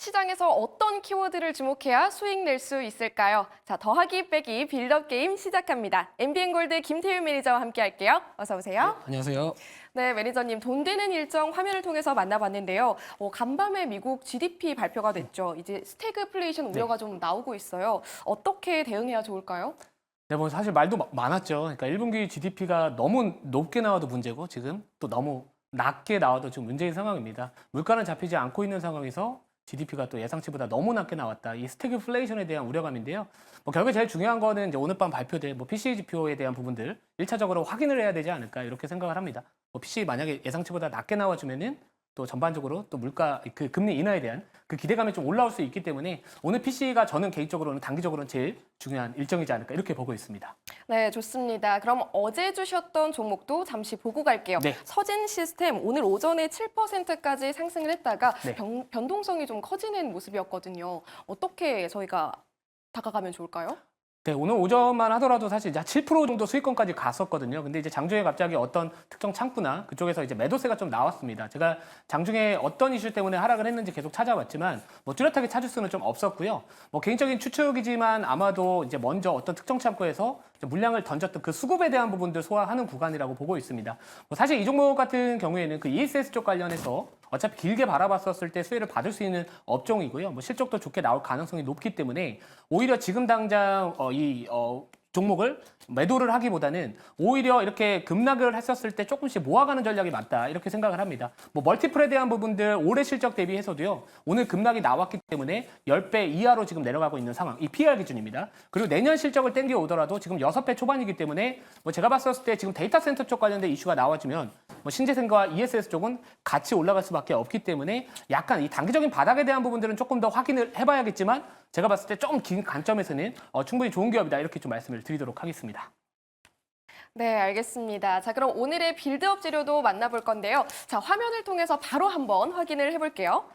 시장에서 어떤 키워드를 주목해야 수익 낼 수 있을까요? 자, 더하기 빼기 빌드업 게임 시작합니다. MBN골드 김태윤 매니저와 함께 할게요. 어서 오세요. 안녕하세요. 네, 매니저님, 돈 되는 일정 화면을 통해서 만나봤는데요. 간밤에 미국 GDP 발표가 됐죠. 이제 스태그플레이션 우려가 좀 나오고 있어요. 어떻게 대응해야 좋을까요? 네, 뭐 사실 말도 많았죠. 그러니까 1분기 GDP가 너무 높게 나와도 문제고 지금 또 너무 낮게 나와도 지금 문제인 상황입니다. 물가는 잡히지 않고 있는 상황에서 GDP가 또 예상치보다 너무 낮게 나왔다. 이 스태그플레이션에 대한 우려감인데요. 뭐 결국에 제일 중요한 거는 이제 오늘 밤 발표될 뭐 PCE 지표에 대한 부분들 1차적으로 확인을 해야 되지 않을까 이렇게 생각을 합니다. 뭐 PCE 만약에 예상치보다 낮게 나와주면은 또 전반적으로 또 물가 그 금리 인하에 대한 그 기대감이 좀 올라올 수 있기 때문에 오늘 PC가 저는 개인적으로는 단기적으로는 제일 중요한 일정이지 않을까 이렇게 보고 있습니다. 네, 좋습니다. 그럼 어제 주셨던 종목도 잠시 보고 갈게요. 네. 서진 시스템 오늘 오전에 7%까지 상승을 했다가 네. 변동성이 좀 커지는 모습이었거든요. 어떻게 저희가 다가가면 좋을까요? 네, 오늘 오전만 하더라도 사실 이제 7% 정도 수익권까지 갔었거든요. 근데 이제 장중에 갑자기 어떤 특정 창구나 그쪽에서 이제 매도세가 좀 나왔습니다. 제가 장중에 어떤 이슈 때문에 하락을 했는지 계속 찾아봤지만 뭐 뚜렷하게 찾을 수는 좀 없었고요. 뭐 개인적인 추측이지만 아마도 이제 먼저 어떤 특정 창구에서 물량을 던졌던 그 수급에 대한 부분들 소화하는 구간이라고 보고 있습니다. 뭐 사실 이 종목 같은 경우에는 그 ESS 쪽 관련해서 어차피 길게 바라봤었을 때 수혜를 받을 수 있는 업종이고요. 뭐 실적도 좋게 나올 가능성이 높기 때문에 오히려 지금 당장 종목을 매도를 하기보다는 오히려 이렇게 급락을 했었을 때 조금씩 모아가는 전략이 맞다 이렇게 생각을 합니다. 뭐 멀티플에 대한 부분들 올해 실적 대비해서도요. 오늘 급락이 나왔기 때문에 10배 이하로 지금 내려가고 있는 상황. 이 PR 기준입니다. 그리고 내년 실적을 땡겨 오더라도 지금 6배 초반이기 때문에 뭐 제가 봤었을 때 지금 데이터 센터 쪽 관련된 이슈가 나와주면 뭐 신재생과 ESS 쪽은 같이 올라갈 수밖에 없기 때문에 약간 이 단기적인 바닥에 대한 부분들은 조금 더 확인을 해봐야겠지만 제가 봤을 때 좀 긴 관점에서는 충분히 좋은 기업이다 이렇게 좀 말씀을 드리도록 하겠습니다. 네, 알겠습니다. 자, 그럼 오늘의 빌드업 재료도 만나볼 건데요. 자, 화면을 통해서 바로 한번 확인을 해볼게요.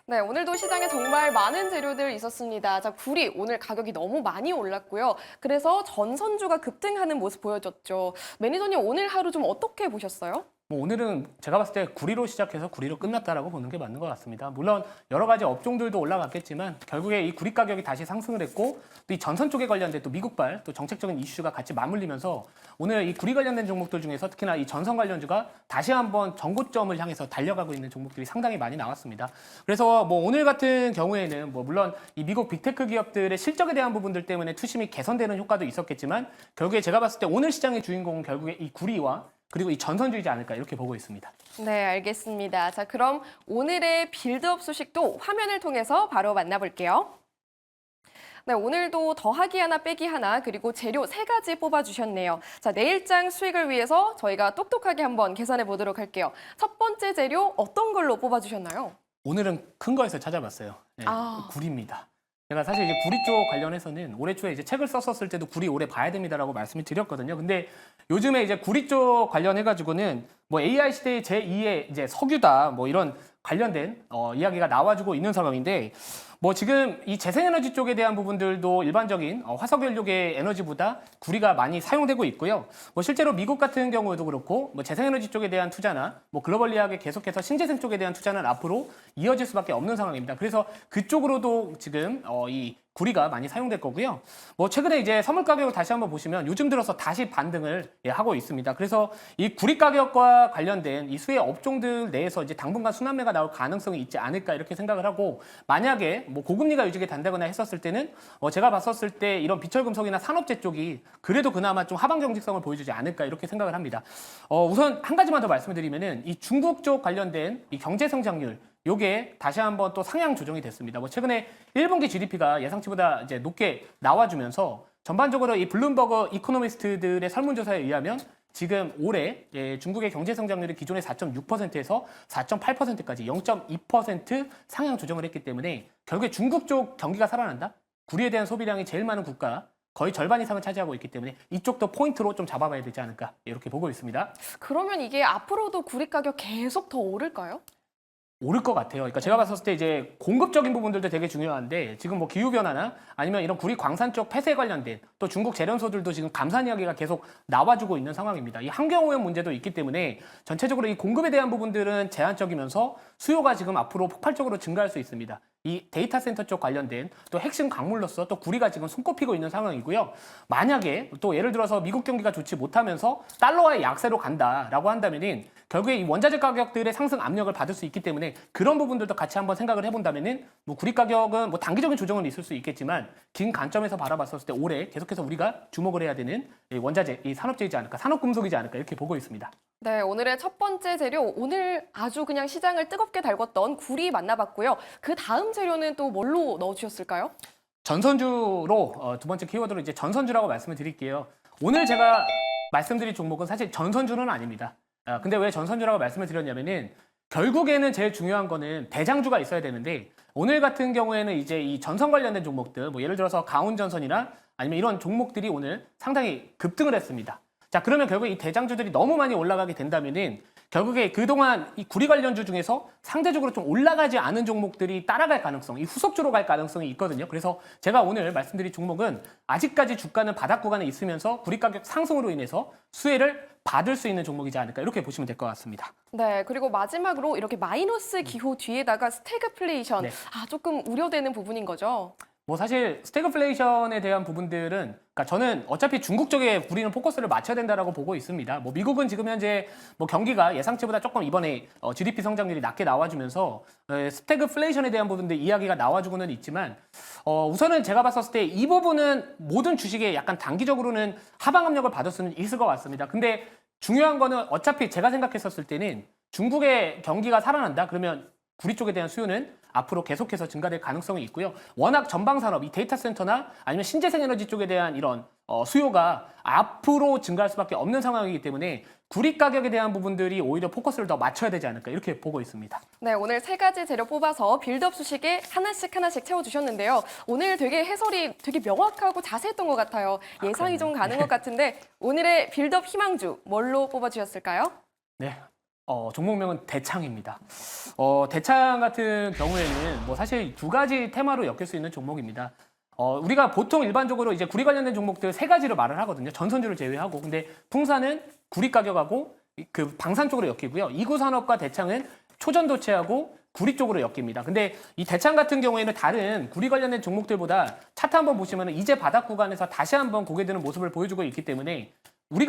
네, 오늘도 시장에 정말 많은 재료들 있었습니다. 자, 구리 오늘 가격이 너무 많이 올랐고요. 그래서 전선주가 급등하는 모습 보여줬죠. 매니저님 오늘 하루 좀 어떻게 보셨어요? 뭐 오늘은 제가 봤을 때 구리로 시작해서 구리로 끝났다라고 보는 게 맞는 것 같습니다. 물론 여러 가지 업종들도 올라갔겠지만 결국에 이 구리 가격이 다시 상승을 했고 또 이 전선 쪽에 관련된 또 미국발 또 정책적인 이슈가 같이 맞물리면서 오늘 이 구리 관련된 종목들 중에서 특히나 이 전선 관련주가 다시 한번 전고점을 향해서 달려가고 있는 종목들이 상당히 많이 나왔습니다. 그래서 뭐 오늘 같은 경우에는 뭐 물론 이 미국 빅테크 기업들의 실적에 대한 부분들 때문에 투심이 개선되는 효과도 있었겠지만 결국에 제가 봤을 때 오늘 시장의 주인공은 결국에 이 구리와 그리고 이 전선주이지 않을까 이렇게 보고 있습니다. 네, 알겠습니다. 자, 그럼 오늘의 빌드업 소식도 화면을 통해서 바로 만나볼게요. 네, 오늘도 더하기 하나 빼기 하나 그리고 재료 세 가지 뽑아주셨네요. 자, 내일장 수익을 위해서 저희가 똑똑하게 한번 계산해 보도록 할게요. 첫 번째 재료 어떤 걸로 뽑아주셨나요? 오늘은 큰 거에서 찾아봤어요. 네, 구리입니다. 제가 사실 이제 구리 쪽 관련해서는 올해 초에 이제 책을 썼었을 때도 구리 올해 봐야 됩니다라고 말씀을 드렸거든요. 근데 요즘에 이제 구리 쪽 관련해가지고는 뭐 AI 시대의 제2의 이제 석유다 뭐 이런 관련된 이야기가 나와주고 있는 상황인데 뭐 지금 이 재생에너지 쪽에 대한 부분들도 일반적인 화석연료계 에너지보다 구리가 많이 사용되고 있고요. 뭐 실제로 미국 같은 경우에도 그렇고 뭐 재생에너지 쪽에 대한 투자나 뭐 글로벌리하게 계속해서 신재생 쪽에 대한 투자는 앞으로 이어질 수밖에 없는 상황입니다. 그래서 그쪽으로도 지금 이 구리가 많이 사용될 거고요. 뭐 최근에 이제 선물 가격을 다시 한번 보시면 요즘 들어서 다시 반등을 하고 있습니다. 그래서 이 구리 가격과 관련된 이 수혜 업종들 내에서 이제 당분간 순환매가 나올 가능성이 있지 않을까 이렇게 생각을 하고 만약에 뭐 고금리가 유지가 된다거나 했었을 때는 제가 봤었을 때 이런 비철금속이나 산업재 쪽이 그래도 그나마 좀 하방 경직성을 보여주지 않을까 이렇게 생각을 합니다. 우선 한 가지만 더 말씀을 드리면은 이 중국 쪽 관련된 이 경제 성장률 요게 다시 한번 또 상향 조정이 됐습니다. 뭐 최근에 1분기 GDP가 예상치보다 이제 높게 나와주면서 전반적으로 이 블룸버그 이코노미스트들의 설문조사에 의하면 지금 올해 중국의 경제 성장률이 기존의 4.6%에서 4.8%까지 0.2% 상향 조정을 했기 때문에 결국에 중국 쪽 경기가 살아난다? 구리에 대한 소비량이 제일 많은 국가 거의 절반 이상을 차지하고 있기 때문에 이쪽도 포인트로 좀 잡아봐야 되지 않을까 이렇게 보고 있습니다. 그러면 이게 앞으로도 구리 가격 계속 더 오를까요? 오를 것 같아요. 그러니까 제가 봤을 때 이제 공급적인 부분들도 되게 중요한데 지금 뭐 기후 변화나 아니면 이런 구리 광산 쪽 폐쇄 관련된 또 중국 재련소들도 지금 감산 이야기가 계속 나와주고 있는 상황입니다. 이 환경오염 문제도 있기 때문에 전체적으로 이 공급에 대한 부분들은 제한적이면서 수요가 지금 앞으로 폭발적으로 증가할 수 있습니다. 이 데이터 센터 쪽 관련된 또 핵심 광물로서 또 구리가 지금 손꼽히고 있는 상황이고요. 만약에 또 예를 들어서 미국 경기가 좋지 못하면서 달러화의 약세로 간다라고 한다면은 결국에 이 원자재 가격들의 상승 압력을 받을 수 있기 때문에 그런 부분들도 같이 한번 생각을 해본다면은 뭐 구리 가격은 뭐 단기적인 조정은 있을 수 있겠지만 긴 관점에서 바라봤을 때 올해 계속해서 우리가 주목을 해야 되는 이 원자재, 이 산업재이지 않을까, 산업금속이지 않을까 이렇게 보고 있습니다. 네, 오늘의 첫 번째 재료, 오늘 아주 그냥 시장을 뜨겁게 달궜던 구리 만나봤고요. 그 다음 재료는 또 뭘로 넣어주셨을까요? 전선주로 두 번째 키워드로 이제 전선주라고 말씀을 드릴게요. 오늘 제가 말씀드릴 종목은 사실 전선주는 아닙니다. 근데 왜 전선주라고 말씀을 드렸냐면은 결국에는 제일 중요한 거는 대장주가 있어야 되는데 오늘 같은 경우에는 이제 이 전선 관련된 종목들, 뭐 예를 들어서 강훈전선이나 아니면 이런 종목들이 오늘 상당히 급등을 했습니다. 자, 그러면 결국 이 대장주들이 너무 많이 올라가게 된다면은 결국에 그동안 이 구리 관련주 중에서 상대적으로 좀 올라가지 않은 종목들이 따라갈 가능성, 이 후속주로 갈 가능성이 있거든요. 그래서 제가 오늘 말씀드린 종목은 아직까지 주가는 바닥 구간에 있으면서 구리 가격 상승으로 인해서 수혜를 받을 수 있는 종목이지 않을까 이렇게 보시면 될 것 같습니다. 네, 그리고 마지막으로 이렇게 마이너스 기호 뒤에다가 스태그플레이션, 네. 조금 우려되는 부분인 거죠. 뭐 사실 스태그플레이션에 대한 부분들은 그러니까 저는 어차피 중국 쪽에 우리는 포커스를 맞춰야 된다라고 보고 있습니다. 뭐 미국은 지금 현재 뭐 경기가 예상치보다 조금 이번에 GDP 성장률이 낮게 나와주면서 스태그플레이션에 대한 부분들 이야기가 나와주고는 있지만 우선은 제가 봤을 때 이 부분은 모든 주식에 약간 단기적으로는 하방 압력을 받을 수는 있을 것 같습니다. 근데 중요한 거는 어차피 제가 생각했었을 때는 중국의 경기가 살아난다 그러면 구리 쪽에 대한 수요는 앞으로 계속해서 증가될 가능성이 있고요. 워낙 전방 산업, 이 데이터 센터나 아니면 신재생 에너지 쪽에 대한 이런 수요가 앞으로 증가할 수밖에 없는 상황이기 때문에 구리 가격에 대한 부분들이 오히려 포커스를 더 맞춰야 되지 않을까 이렇게 보고 있습니다. 네, 오늘 세 가지 재료 뽑아서 빌드업 수식에 하나씩 채워주셨는데요. 오늘 되게 해설이 되게 명확하고 자세했던 것 같아요. 예상이 좀 가는 것 같은데 오늘의 빌드업 희망주 뭘로 뽑아주셨을까요? 네. 종목명은 대창입니다. 대창 같은 경우에는 뭐 사실 두 가지 테마로 엮일 수 있는 종목입니다. 우리가 보통 일반적으로 이제 구리 관련된 종목들 세 가지를 말을 하거든요. 전선주를 제외하고. 근데 풍산은 구리 가격하고 그 방산 쪽으로 엮이고요. 이구산업과 대창은 초전도체하고 구리 쪽으로 엮입니다. 근데 이 대창 같은 경우에는 다른 구리 관련된 종목들보다 차트 한번 보시면 이제 바닥 구간에서 다시 한번 고개 드는 모습을 보여주고 있기 때문에 우리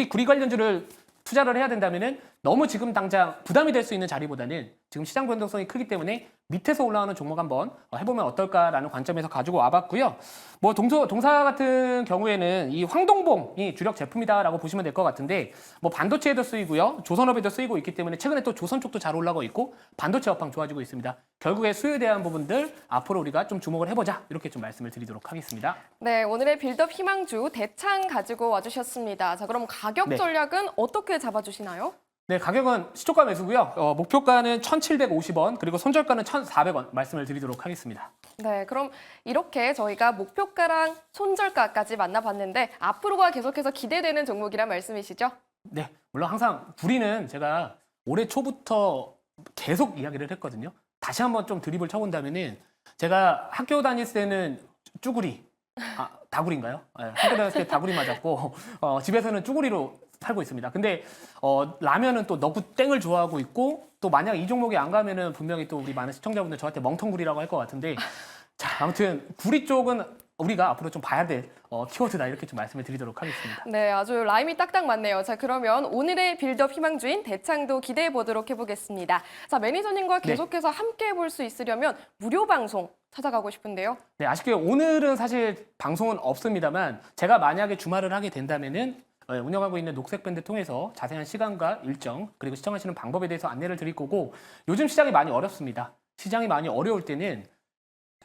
구리 관련주를 투자를 해야 된다면은 너무 지금 당장 부담이 될 수 있는 자리보다는 지금 시장 변동성이 크기 때문에 밑에서 올라오는 종목 한번 해보면 어떨까라는 관점에서 가지고 와봤고요. 뭐 동사 같은 경우에는 이 황동봉이 주력 제품이다라고 보시면 될 것 같은데 뭐 반도체에도 쓰이고요, 조선업에도 쓰이고 있기 때문에 최근에 또 조선 쪽도 잘 올라가고 있고 반도체 업황 좋아지고 있습니다. 결국에 수요에 대한 부분들 앞으로 우리가 좀 주목을 해보자 이렇게 좀 말씀을 드리도록 하겠습니다. 네, 오늘의 빌드업 희망주 대창 가지고 와주셨습니다. 자, 그럼 가격 네. 전략은 어떻게 잡아주시나요? 네, 가격은 시초가 매수고요. 목표가는 1,750원, 그리고 손절가는 1,400원 말씀을 드리도록 하겠습니다. 네, 그럼 이렇게 저희가 목표가랑 손절가까지 만나봤는데 앞으로가 계속해서 기대되는 종목이란 말씀이시죠? 네, 물론 항상 구리는 제가 올해 초부터 계속 이야기를 했거든요. 다시 한번 좀 드립을 쳐본다면은 제가 학교 다닐 때는 쭈구리, 다구리인가요? 네, 학교 다닐 때 다구리 맞았고 집에서는 쭈구리로 살고 있습니다. 근데 라면은 또 너구땡을 좋아하고 있고 또 만약 이 종목에 안 가면은 분명히 또 우리 많은 시청자분들 저한테 멍텅구리라고 할 것 같은데 자, 아무튼 구리 쪽은 우리가 앞으로 좀 봐야 될 키워드다 이렇게 좀 말씀을 드리도록 하겠습니다. 네, 아주 라임이 딱딱 맞네요. 자, 그러면 오늘의 빌드업 희망주인 대창도 기대해 보도록 해보겠습니다. 자, 매니저님과 계속해서 함께 해볼 수 있으려면 무료 방송 찾아가고 싶은데요. 네, 아쉽게 오늘은 사실 방송은 없습니다만 제가 만약에 주말을 하게 된다면은 운영하고 있는 녹색밴드 통해서 자세한 시간과 일정 그리고 시청하시는 방법에 대해서 안내를 드릴 거고 요즘 시장이 많이 어렵습니다. 시장이 많이 어려울 때는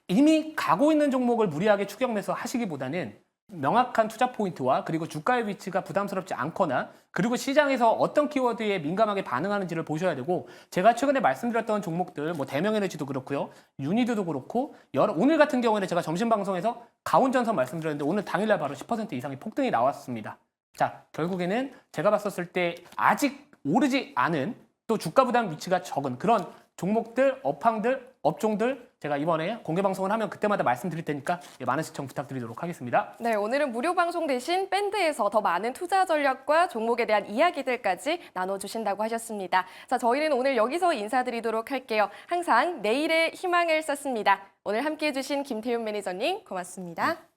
이미 가고 있는 종목을 무리하게 추격 매수 하시기보다는 명확한 투자 포인트와 그리고 주가의 위치가 부담스럽지 않거나 그리고 시장에서 어떤 키워드에 민감하게 반응하는지를 보셔야 되고 제가 최근에 말씀드렸던 종목들 뭐 대명에너지도 그렇고요. 유니드도 그렇고 오늘 같은 경우에는 제가 점심 방송에서 가온전선 말씀드렸는데 오늘 당일날 바로 10% 이상의 폭등이 나왔습니다. 자, 결국에는 제가 봤었을 때 아직 오르지 않은 또 주가 부담 위치가 적은 그런 종목들, 업황들, 업종들 제가 이번에 공개 방송을 하면 그때마다 말씀드릴 테니까 많은 시청 부탁드리도록 하겠습니다. 네, 오늘은 무료 방송 대신 밴드에서 더 많은 투자 전략과 종목에 대한 이야기들까지 나눠주신다고 하셨습니다. 자, 저희는 오늘 여기서 인사드리도록 할게요. 항상 내일의 희망을 썼습니다. 오늘 함께해 주신 김태윤 매니저님 고맙습니다.